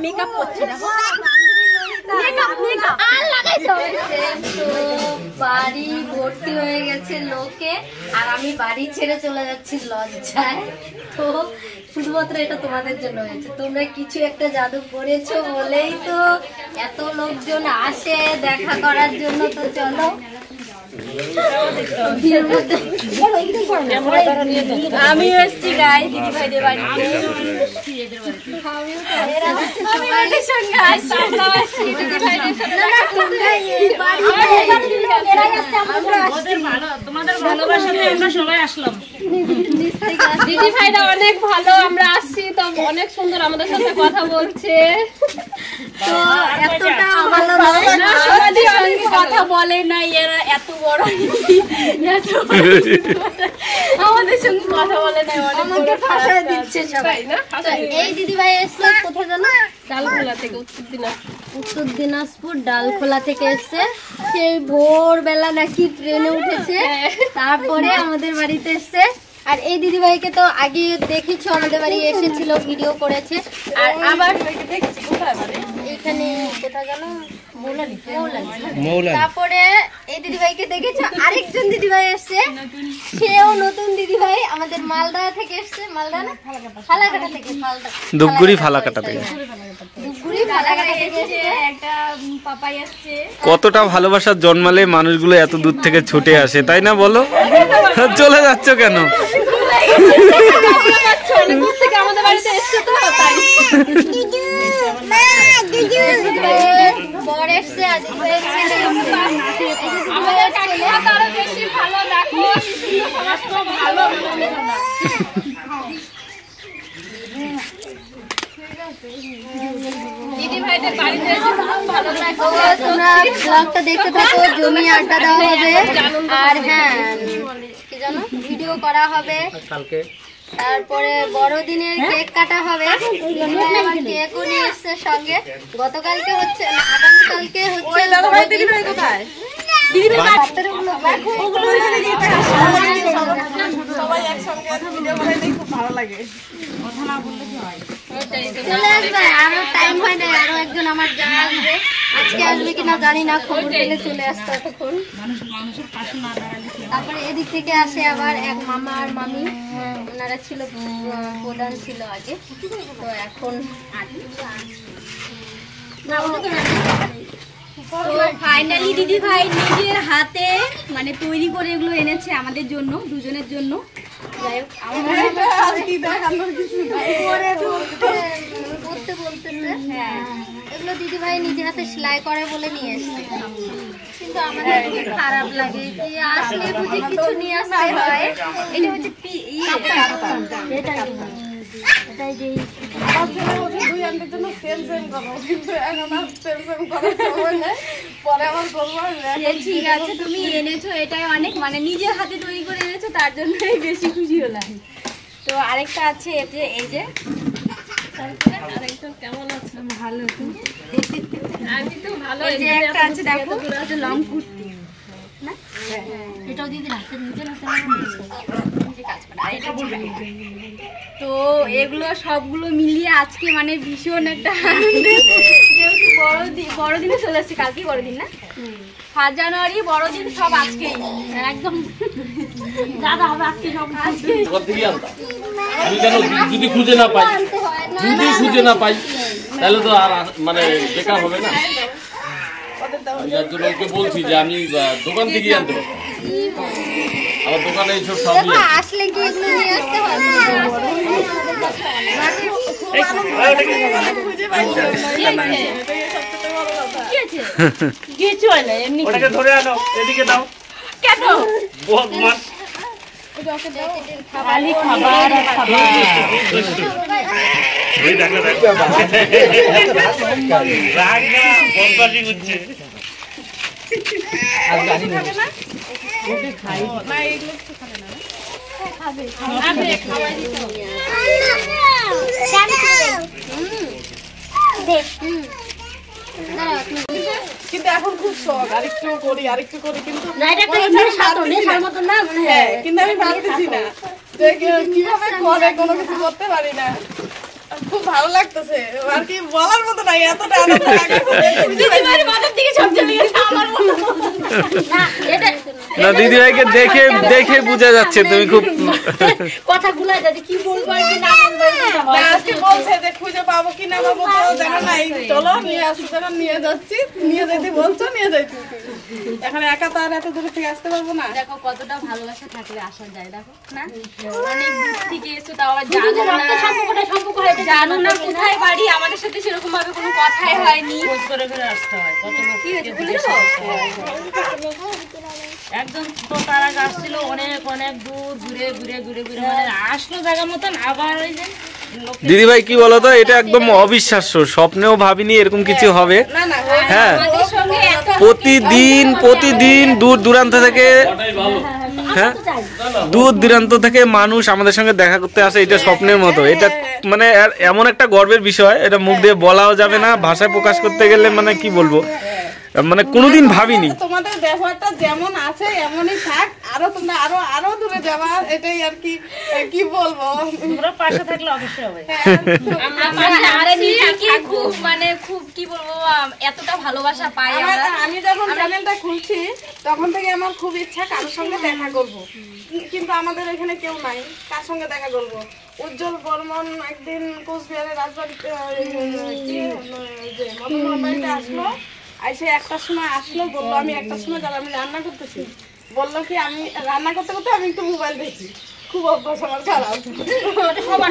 Makeup করছে বাড়ি ভর্তি হয়ে গেছে লোকে, আর আমি বাড়ি ছেড়ে চলে যাচ্ছি লজ্জায়। তো শুধুমাত্র এটা তোমাদের জন্য হয়েছে, তোমরা কিছু একটা জাদু করেছো বলেই তো এত লোকজন আসে দেখা করার জন্য। তো চলো আমি এসছি গাই দিদি ভাইদের বাড়িতে, তোমাদের ভালোবাসাতে আমরা সবাই আসলাম। দিদি ভাইরা অনেক ভালো, আমরা আসছি তো অনেক সুন্দর আমাদের সাথে কথা বলছে। তো এতটা ভালো আমাদের সঙ্গে কথা বলে না, এরা এত বড় আমাদের সঙ্গে কথা বলে না, আমাকে ভাষা দিচ্ছে সবাই না। এই দিদি ভাই এসছে কোথায় জানো? ডালখোলা থেকে, উত্তর দিনাজপুর ডালখোলা থেকে এসছে। সেই ভোরবেলা নাকি ট্রেনে উঠেছে, তারপরে আমাদের বাড়িতে এসছে। আর এই দিদি ভাইকে তো আগে দেখেছো, আমাদের বাড়ি এসেছিল, ভিডিও করেছে। আর আবার এখানে কোথায় গেল, তারপরে এই দিদি ভাইকে দেখেছো। আরেকজন দিদি ভাই এসছে, সেও নতুন দিদি ভাই, আমাদের মালদা থেকে এসছে। মালদা না, ফালাকাটা থেকে, ধূপগুড়ি ফালাকাটা থেকে, ধূপগুড়ি ফালাকাটা থেকে একটা পাপাই আসছে। কতটা ভালোবাসার জন্মালে মানুষগুলো এত দূর থেকে ছুটে আসে, তাই না বলো? চলে যাচ্ছ কেন? আমাদের বাড়িতে এসছে তো তাই। বর এসছে, দিদি ভাইদের বাড়িতে তোমরা ব্লগটা দেখতে থাকো, জমি আড্ডা দেওয়া হবে। আর হ্যাঁ কি জানো, ভিডিও করা হবে কালকে, তারপরে বড়দিনের কেক কাটা হবে। কেকও নিয়ে এসছে সঙ্গে, গতকালকে হচ্ছে, আগামীকালকে হচ্ছে। দিদি ভাই কোথায়? দিদি ভাই সবাই একসঙ্গে ভিডিও করে দেখতে খুব ভালো লাগে। কথা না বললে কি হয়, চলে আসবে। আরো টাইম হয় না, আরো একজন আমার যা আসবে, আজকে আসবে কিনা জানি না, খবর পেলে চলে আসতো এতক্ষণ। তারপরে এদিক থেকে আসে আবার এক মামা আর মামি, ওনারা ছিল প্রধান ছিল আগে, তো এখন ফাইনালি দিদি ভাই নিজের হাতে মানে তৈরি করে এগুলো এনেছে আমাদের জন্য, দুজনের জন্য। যাই হোক করতে বলতেছে, এগুলো দিদি ভাই নিজের হাতে সেলাই করে বলে নিয়ে এসছে। কিন্তু আমাদের খারাপ লাগে যে আসলে বুঝি কিছু নিয়ে আসতে হয়। এটা হচ্ছে ঠিক আছে, তুমি এনেছো এটাই অনেক, মানে নিজের হাতে তৈরি করে এনেছো, তার জন্যই বেশি খুশি হলাম। তো আরেকটা আছে এই যে আরেকটা কেমন আছে? ভালো, আমি তো ভালো। এই যে একটা আছে দেখো, লং কুর্তি না, এটাও দিদি রাখতে নিচে না। তো এগুলো সবগুলো মিলিয়ে আজকে মানে ভীষণ একটা আনন্দের, যেহেতু বড়দিনে চলে আসছে, কালকেই বড়দিন না, 5 জানুয়ারি বড়দিন, সব আজকেই একদম দাদা হবে আজকে সব আজকে। আমি কেন যদি খুঁজে না পাই, তাহলে তো আর মানে বেকার হবে না। যার জন্য ওকে বলছি যে আমি দোকান থেকে আনতে পারবো, আমার দোকানে এইসব সবই আসলে কি এগুলো নিয়ে আসতে হবে। কিছু হয় না, এমনি ওটাকে ধরে আনো, এদিকে দাও। কেন বদমাশ, খালি খাবার আর খাবার। এই দেখো দেখো, রাগ না, বদমাশি করছে। আর জানি না ওকে খাই না, এগুলো তো খাবে না, খাবে খাবে, খাওয়াই দিতে হবে। কিন্তু এখন খুব শখ আরেকটু করি কিন্তু না এটা একটা নেশা তো, নেশার মতো না মানে। হ্যাঁ, কিন্তু আমি পারতেছি না যে কিভাবে করে কোনো কিছু করতে পারি না। খুব ভালো লাগতেছে আর কি, বলার মতো নাই, এতটা আনন্দ লাগতেছে। দিদিভাইয়ের মাথার দিকে সব চলে গেছে আমার মতো। না এটা না দিদিভাইকে দেখে বোঝা যাচ্ছে তুমি খুব কথা ভুলাই যাচ্ছে, কি বলবো আর কি না বলবো। না, আজকে বলছে যে খুঁজে পাবো কি না পাবো তো জানা নাই, চলো নিয়ে আসো, যখন নিয়ে যাচ্ছি, নিয়ে যেতে বলছো নিয়ে যাইতেছি। এখন একা তো আর এত দূর থেকে আসতে পারবো না। দেখো কতটা ভালোবাসা থাকলে আসা যায়, দেখো না অনেক দূর থেকে এসো, তাও আবার জানো না সম্পর্ক হয়তো জানো না কোথায় বাড়ি, আমাদের সাথে সেরকম ভাবে কোনো কথাই হয়নি, খোঁজ করে করে আসতে হয়। কত লোক কি হয়েছে বুঝছো, একদম তো তারা আসছিল অনেক অনেক দূর ঘুরে ঘুরে ঘুরে ঘুরে মানে আসলো জায়গা মতন, আবার ওই যে দিদিভাই কি বলতো, এটা একদম অবিশ্বাস্য, স্বপ্নেও ভাবিনি এরকম কিছু হবে। না না, হ্যাঁ আমাদের সঙ্গে এত প্রতিদিন দূর দূরান্ত থেকে, ওটাই ভালো। হ্যাঁ দূর দূরান্ত থেকে মানুষ আমাদের সঙ্গে দেখা করতে আসে, এটা স্বপ্নের মতো। এটা মানে এমন একটা গর্বের বিষয়, এটা মুখ দিয়ে বলাও যাবে না, ভাষায় প্রকাশ করতে গেলে মানে কি বলবো, মানে কোনোদিন ভাবিনি। তোমাদের ব্যবহারটা যেমন আছে এমনই থাক, আরো তোমরা আরো দূরে যাবা, এটাই আর কি, কি বলবো, তোমরা পাশে থাকলে অবশ্যই হবে। আমরা খুব মানে খুব কি বলবো, এতটা ভালোবাসা পাই আমরা। আমি যখন চ্যানেলটা খুলছি তখন থেকে আমার খুব ইচ্ছা কারোর সঙ্গে দেখা করব, কিন্তু আমাদের এখানে কেউ নাই, কার সঙ্গে দেখা করব। উজ্জ্বল বর্মন একদিন কোচবিহারের রাজবাড়িতে মদনমোহন বাড়িতে আসলো, এসে 1টার সময় আসলো, বললো আমি 1টার সময় যাবো, আমি রান্না করতেছি, বললো কি আমি রান্না করতে করতে আমি একটু মোবাইল দেখি, খুব অভ্যাস আমার খারাপ।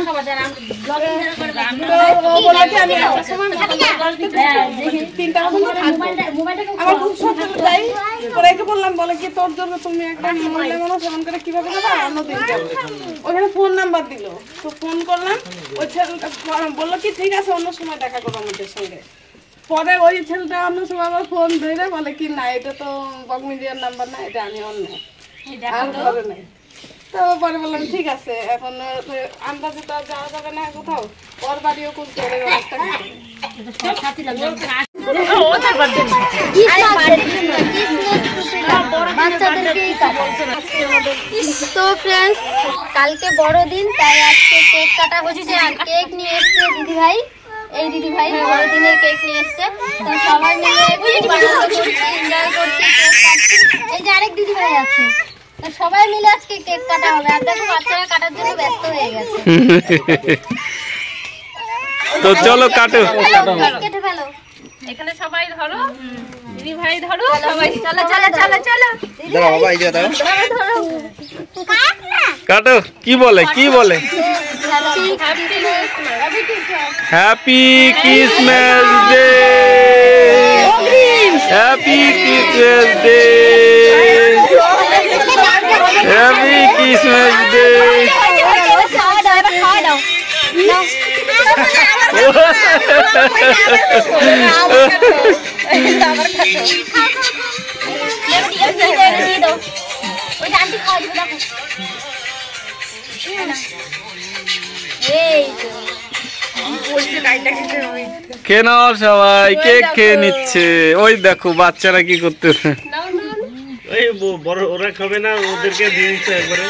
সবার জানা ব্লগিং যারা করে তো ও বললো কি আমি 1টার সময় দেখি, 3টা পর্যন্ত থাকবো। আমার খুব সহ্য যাই, পরে একে বললাম, বলে কি তোর জন্য তুমি একটা মহিলা মানুষ এমন করে কিভাবে যাবা, অন্যদিন যাবো। ওখানে ফোন নাম্বার দিল, তো ফোন করলাম, ওই ছেলেটা বললো কি ঠিক আছে অন্য সময় দেখা করবো আমাদের সঙ্গে। পরে ওই ছেলেটা অন্য সময় আবার ফোন ধরে বলে কি না এটা তো বক মিডিয়ার নাম্বার না, এটা আমি অন্য আর ধরে নাই। তো পরে বললাম ঠিক আছে, এখন আন্দাজে তো আর যাওয়া যাবে না কোথাও, ওর বাড়িও খুব জোরে একটা তো ফ্রেন্ডস কালকে বড়দিন, তাই আজকে কেক কাটা হচ্ছে, আর কেক নিয়ে এসছে দিদিভাই, এই দিদিভাই বড়দিনের কেক নিয়ে এসছে। তো সবাই মিলে এনজয় করছি, কেক কাটছি। এই যে আরেক দিদিভাই আছে, তো সবাই মিলে আজকে কেক কাটা হবে। আর দেখো বাচ্চারা কাটার জন্য ব্যস্ত হয়ে গেছে। তো চলো কাটো, কেক কেটে ফেলো, এখানে সবাই ধরো, দিদি ভাই ধরো, সবাই চলো চলো চলো চলো ধরো। কাটো। কি বলে happy Christmas day, happy Christmas day, happy Christmas day. খেয়ে নাও সবাই, কেক খেয়ে নিচ্ছে। ওই দেখো বাচ্চারা কি করতেছে, বড় ওরা খাবে না, ওদেরকে দিয়ে দিচ্ছে একবারে।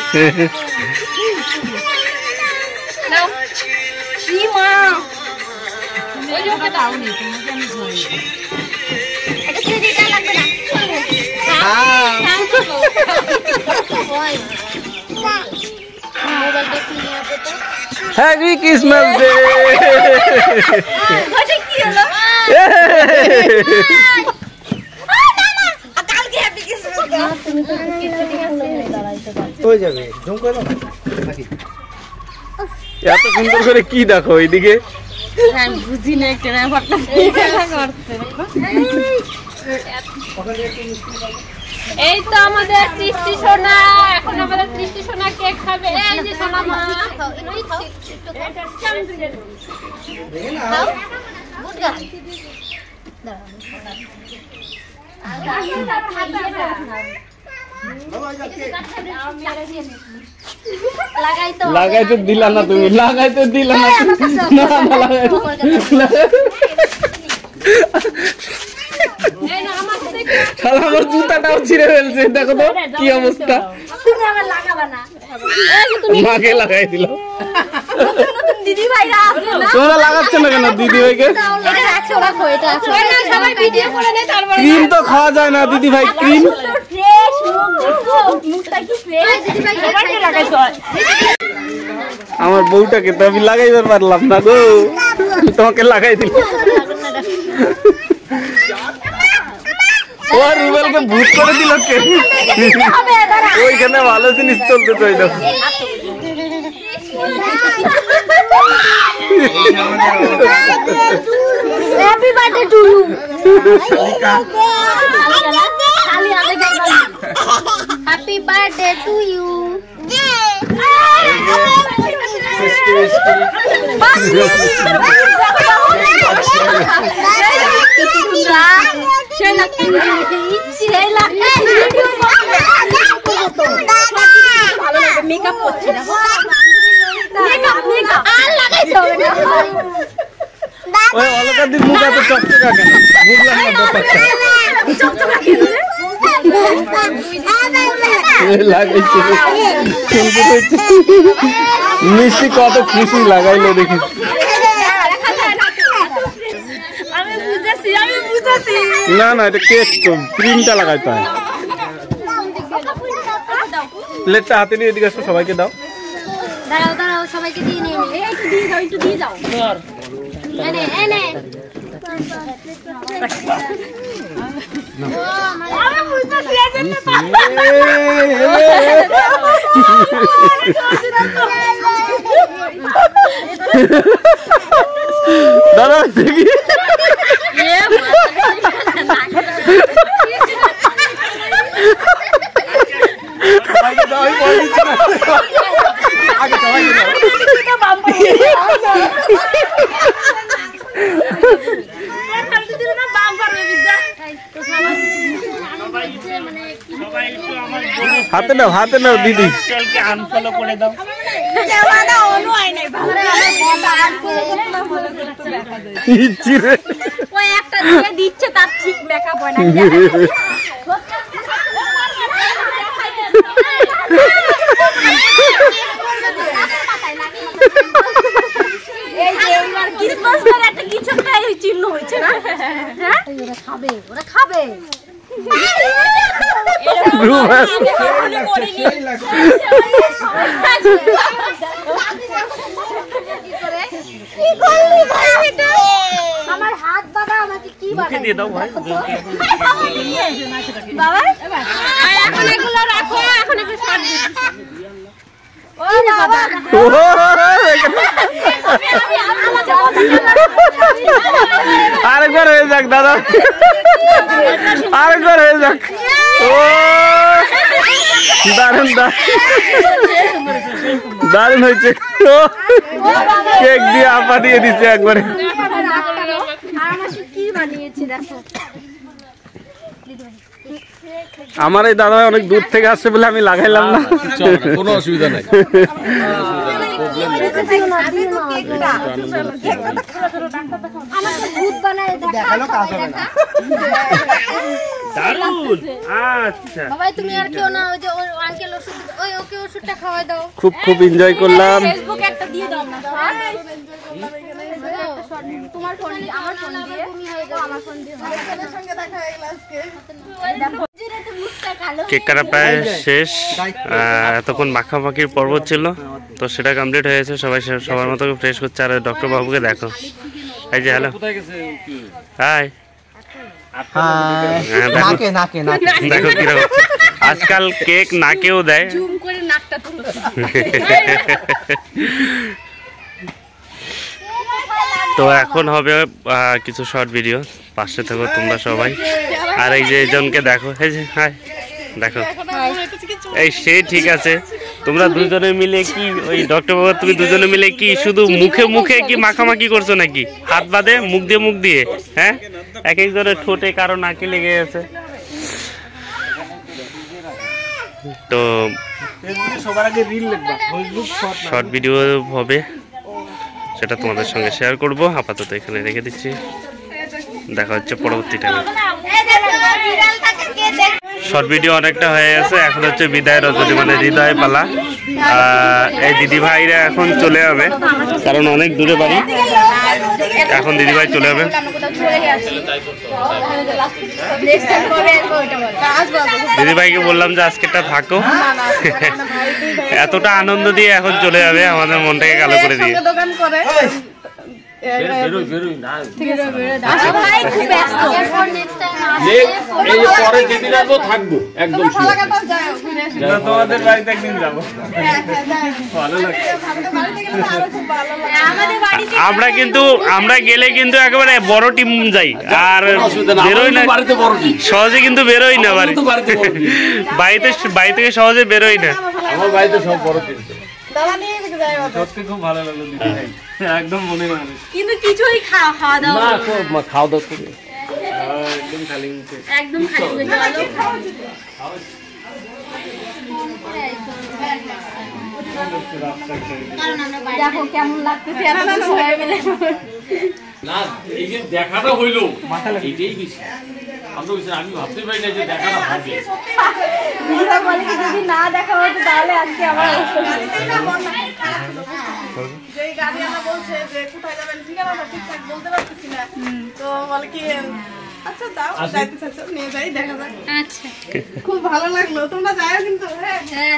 Happy Christmas day. এত সুন্দর করে কি দেখো এইদিকে, বুঝি না কেন এই তো আমাদের সৃষ্টি সোনা, এখন আমাদের সৃষ্টি সোনা কেক খাবে। এই যে সোনা মা, লাগাইতে দিলা না তুমি, লাগাইতে দিলা না, না লাগাইতে ছিঁড়ে ফেলছে, দেখো তো কি অবস্থা। তুমি আমার লাগাবা না, মাকে লাগাই দিল। নতুন দিদি ভাইরা আছে না, তোমরা লাগাচ্ছ না কেন দিদি ভাইকে? এটা রাখো রাখো, এটা রাখো, সবাই ভিডিও করে নেয়। তারপর ক্রিম তো খাওয়া যায় না দিদি ভাই, ক্রিম ফ্রেশ মুখ দেখো, মুখটা কি ফ্রেশ। দিদি ভাই সবাইকে লাগাইতে হয়। আমার বউটাকে তো আমি লাগাইবার পারলাম না গো, তোমাকে লাগাই দিল। ও রুবেলকে ভূত করে দিল কে? ওইখানে ভালো জিনিস চলতে চাইল। Happy birthday to you. Happy birthday to you. Makeup করছে না, আর লাগাইতে হবে না। ওই অলকাদির মুখ এত চকচকা কেন বুঝলাম না ব্যাপারটা। লাগাইছে মিষ্টি কত খুশি লাগাইলো দেখি। না না এটা কেক তো, ক্রিমটা লাগাইতে হয়। প্লেটটা হাতে নিয়ে এদিকে আসো, সবাইকে দাও। দাঁড়াও দাঁড়াও, সবাইকে দিয়ে নিয়ে একটু দিয়ে যাও, একটু দিয়ে যাও। এনে এনে দাদা দেখি হাতে নাও, হাতে নাও দিদি। আনফলো করে দাও। ওই একটা দিয়ে দিচ্ছে, তার ঠিক মেকআপ হয় না। এই যে এবার ক্রিসমাস এর একটা কিছু একটা চিহ্ন হয়েছে না? হ্যাঁ ওরা খাবে, ওরা খাবে। আমার হাত বাবা আমাকে কি দিয়ে দাও ভাই। বাবা এখন এগুলো রাখো, এখন একটু শর্ট দিই। ও বাবা আরেকবার হয়ে যাক দাদা, আরেকবার হয়ে যাক। ও দারুন দারুন হয়েছে। কেক দিয়ে আপা দিয়ে দিচ্ছে একবারে। আমার এই দাদা অনেক দূর থেকে আসছে বলে আমি লাগাইলাম না, কোনো অসুবিধা নাই। আচ্ছা বাবাই তুমি আর কেউ না, ওই যে আঙ্কেল ওষুধ, ওই ওকে ওষুধটা খাওয়াই দাও। খুব খুব এনজয় করলাম। ফেসবুকে একটা দিয়ে দাও না, তোমার ফোন দিয়ে, আমার ফোন দিয়ে, তুমি হয়ে যাও আমার ফোন দিয়ে। সঙ্গে দেখা হয়ে গেল আজকে। কেক কাটা প্রায় শেষ, এতক্ষণ মাখামাখির পর্ব ছিল তো সেটা কমপ্লিট হয়েছে। সবাই সবার মতো ফ্রেশ করছে। আর ডক্টর বাবুকে দেখো, এই যে হ্যালো হাই, দেখো কিরকম আজকাল কেক নাকেও দেয়। তো এখন হবে কিছু শর্ট ভিডিও, পাশে থাকো তোমরা সবাই। আর এই যে একজনকে দেখো, এই যে হাই দেখো, এই সে ঠিক আছে। তোমরা দুজনে মিলে কি ওই ডক্টর বাবু তুমি দুজনে মিলে কি শুধু মুখে মুখে কি মাখামাখি করছো নাকি? হাত বাদে মুখ দিয়ে মুখ দিয়ে, হ্যাঁ এক একজনের ঠোঁটে কারো নাকে লেগে গেছে। তো সবার আগে রিল লিখবা, শর্ট ভিডিও হবে, সেটা তোমাদের সঙ্গে শেয়ার করব। আপাতত এখানে রেখে দিচ্ছি। দেখা হচ্ছে পরবর্তী টাইমে। শর্ট ভিডিও অনেকটা হয়ে গেছে, এখন হচ্ছে বিদায় রজনী মানে হৃদয় পালা। এই দিদি ভাইরা এখন চলে যাবে, কারণ অনেক দূরে বাড়ি। এখন দিদি ভাই চলে যাবে। দিদি ভাইকে বললাম যে আজকেরটা থাকো, এতটা আনন্দ দিয়ে এখন চলে যাবে, আমাদের মনটাকে কালো করে দিয়ে। তোমাদের বাড়িতে একদিন যাবো, আমরা গেলে কিন্তু একেবারে বড় টিম যাই, আর বেরোই না সহজে, কিন্তু বেরোই না বাড়ি থেকে সহজে বেরোই না। আমার বাড়িতে সব বড় টিম। সত্যি খুব ভালো লাগলো দিদি ভাই, একদম মনে মনে। কিন্তু কিছুই খাওয়া দাওয়া খাওয়া দাওয়া করে একদম খালি মুখে, একদম খালি দেখো কেমন লাগতেছে সবাই মিলে। না এই যে দেখাটা হইলো এটাই বেশি, আমি ভাবতে পারি না যে দেখাটা হবে। যদি না দেখা হতো তাহলে আজকে আমার যেই গাড়িওয়ালা বলছে যে কোথায় যাবেন ঠিকানা ঠিকঠাক বলতে পারতেছি না, তো বলে কি আচ্ছা যাও যাইতে চাচ্ছ নিয়ে যাই, দেখা যাক। আচ্ছা খুব ভালো লাগলো, তোমরা যাও কিন্তু। হ্যাঁ হ্যাঁ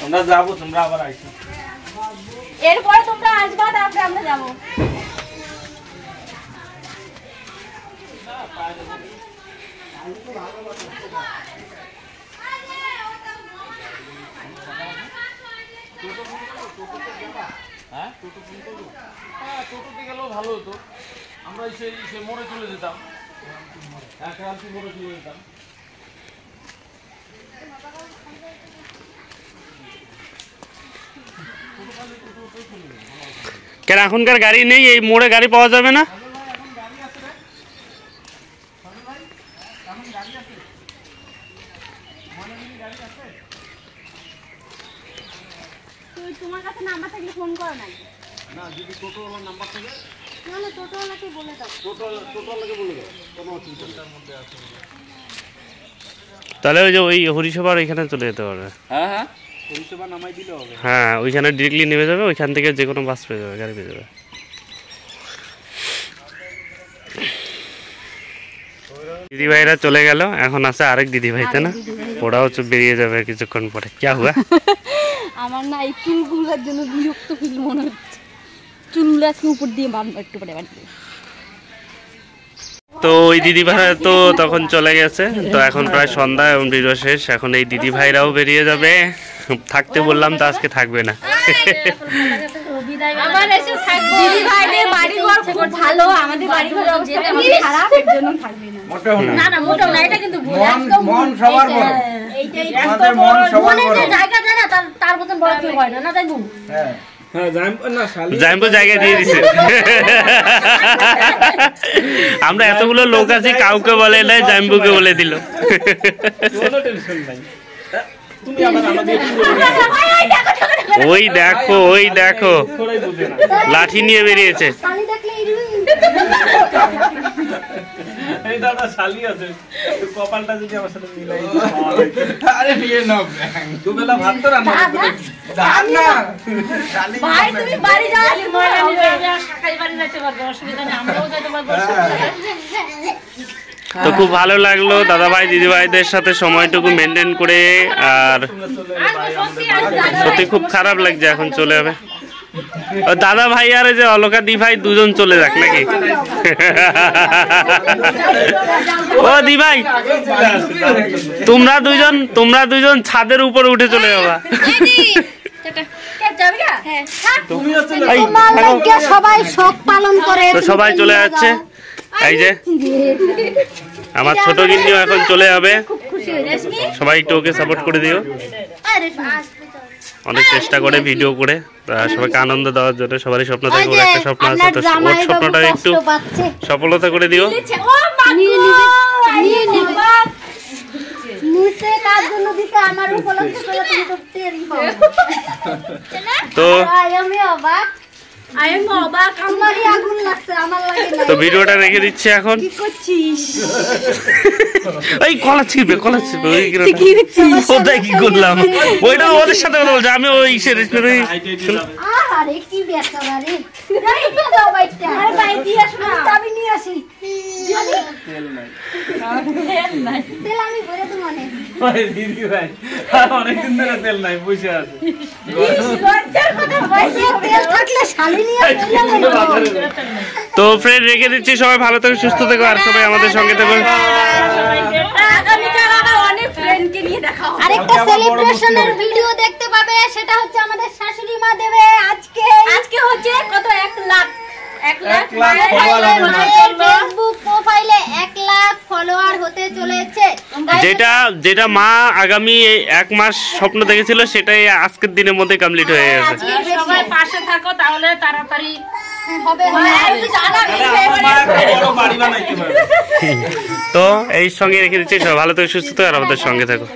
আমরা যাবো, তোমরা আবার আইসো। এরপরে তোমরা আসবা, তারপরে আমরা যাবো। টোটোতে গেলেও ভালো হতো, আমরা সেই মোড়ে চলে যেতাম, মোড়ে চলে যেতাম। কেন এখনকার গাড়ি নেই, এই মোড়ে গাড়ি পাওয়া যাবে না? তোমার কাছে নাম্বার থাকলে ফোন করো না। না যদি টোটোওয়ালার নাম্বার থাকে তাহলে টোটোওয়ালাকে বলে দাও। টোটোওয়ালাকে বলে দাও, কোনো অসুবিধার মধ্যে আছে। তাহলে ওই যে ওই হরিসভার ওইখানে চলে যেতে পারবে। হ্যাঁ হ্যাঁ, পরিষেবা নামাই দিলে হবে। হ্যাঁ, ওইখানে ডিরেক্টলি নেমে যাবে, ওইখান থেকে যে কোনো বাস পেয়ে যাবে, গাড়ি পেয়ে যাবে। দিদি ভাইরা চলে গেল, এখন আছে আরেক দিদি ভাই, তাই না? ওরাও বেরিয়ে যাবে কিছুক্ষণ পরে। কি হুয়া? আমার না এই চুলগুলোর জন্য বিরক্ত ফিল মনে হচ্ছে, চুলগুলো আজকে উপর দিয়ে বাঁধবো একটু পরে বাঁধবো। তো ওই দিদি ভাই তো তখন চলে গেছে, তো এখন প্রায় সন্ধ্যা এবং ভিডিও শেষ। এখন এই দিদি ভাইরাও বেরিয়ে যাবে, থাকতে বললাম তো আজকে থাকবে না। আমার এসে থাকবো, দিদি ভাইদের বাড়িঘর খুব ভালো, আমাদের বাড়িঘর যেটা খারাপ, এর জন্য থাকবে না। না না মোটেও না, এটা কিন্তু মন সবার বড়, এইটাই আমাদের মন সবার বড়, যে জায়গা দেয় না তার মতন বড় কেউ হয় না, না তাই বউ? হ্যাঁ হ্যাঁ, জাইম্বু জায়গা দিয়ে দিছে। আমরা এতগুলো লোক আছি, কাউকে বলে নাই, জাইম্বুকে বলে দিল। ওই দেখো, ওই দেখো, লাঠি নিয়ে বেরিয়েছে। এই দাদা শালি আছে, কপালটা যদি আমার সাথে মিলাই। আরে বিয়ে না, দুবেলা ভাত তো রান্না করতে না। ভাই তুমি বাড়ি যাও, আমি শাখাই বাড়ি যেতে পারবো, অসুবিধা নেই, আমরাও যেতে পারবো। তো খুব ভালো লাগলো দাদা ভাই দিদি ভাইদের সাথে সময়টুকু মেনটেন করে, আর সত্যি খুব খারাপ লাগছে এখন চলে যাবে। দাদা ভাই আর যে অলকা দি ভাই দুজন চলে যাক নাকি? ও দি ভাই, তোমরা দুজন ছাদের উপরে উঠে চলে যাবা। সবাই শখ পালন করে, তো সবাই চলে যাচ্ছে। এই যে আমার ছোট গিন্নিও এখন চলে যাবে, সবাই একটু ওকে সাপোর্ট করে দিও। অনেক চেষ্টা করে ভিডিও করে সবাইকে আনন্দ দেওয়ার জন্য, সবারই স্বপ্ন থাকে, ওর একটা স্বপ্ন আছে, তো ওর স্বপ্নটা একটু সফলতা করে দিও। তো আমি অবাক, আমারই আগুন লাগছে, আমার লাগে না। তো ভিডিওটা রেখে দিচ্ছি এখন। কি করছিস? এই কলা ছিপে ওটাই কি করলাম, ওইটা ওদের সাথে কথা বলছে, আমি ওই আরে কি বেচারা রে, দাও বাইটা। আরে বাই দিয়ে আসো না, চাবি নিয়ে আসি। তেল নাই, তেল আমি ভরে দেব মনে। ওই দিদি ভাই অনেকদিন ধরে তেল নাই, বসে আছে। লজ্জার কথা বলছি, তেল থাকলে শালি নিয়ে তো ফ্রেন্ড রেখে দিচ্ছি, সবাই ভালো থেকো, সুস্থ থেকো, আর সবাই আমাদের সঙ্গে থেকো। আরেকটা সেলিব্রেশনের ভিডিও দেখতে পাবে, সেটা হচ্ছে আমাদের শাশুড়ি মা দেবে আজকে হচ্ছে কত 1 লাখ ফেসবুক প্রোফাইলে 1 লাখ ফলোয়ার হতে চলেছে। যেটা মা আগামী 1 মাস স্বপ্ন দেখেছিল, সেটাই আজকের দিনের মধ্যে কমপ্লিট হয়ে গেছে। সবাই পাশে থাকো, তাহলে তাড়াতাড়ি হবে। তো এই সঙ্গে রেখে দিচ্ছি, সবাই ভালো থেকো, সুস্থ থেকো, আর আমাদের সঙ্গে থাকো।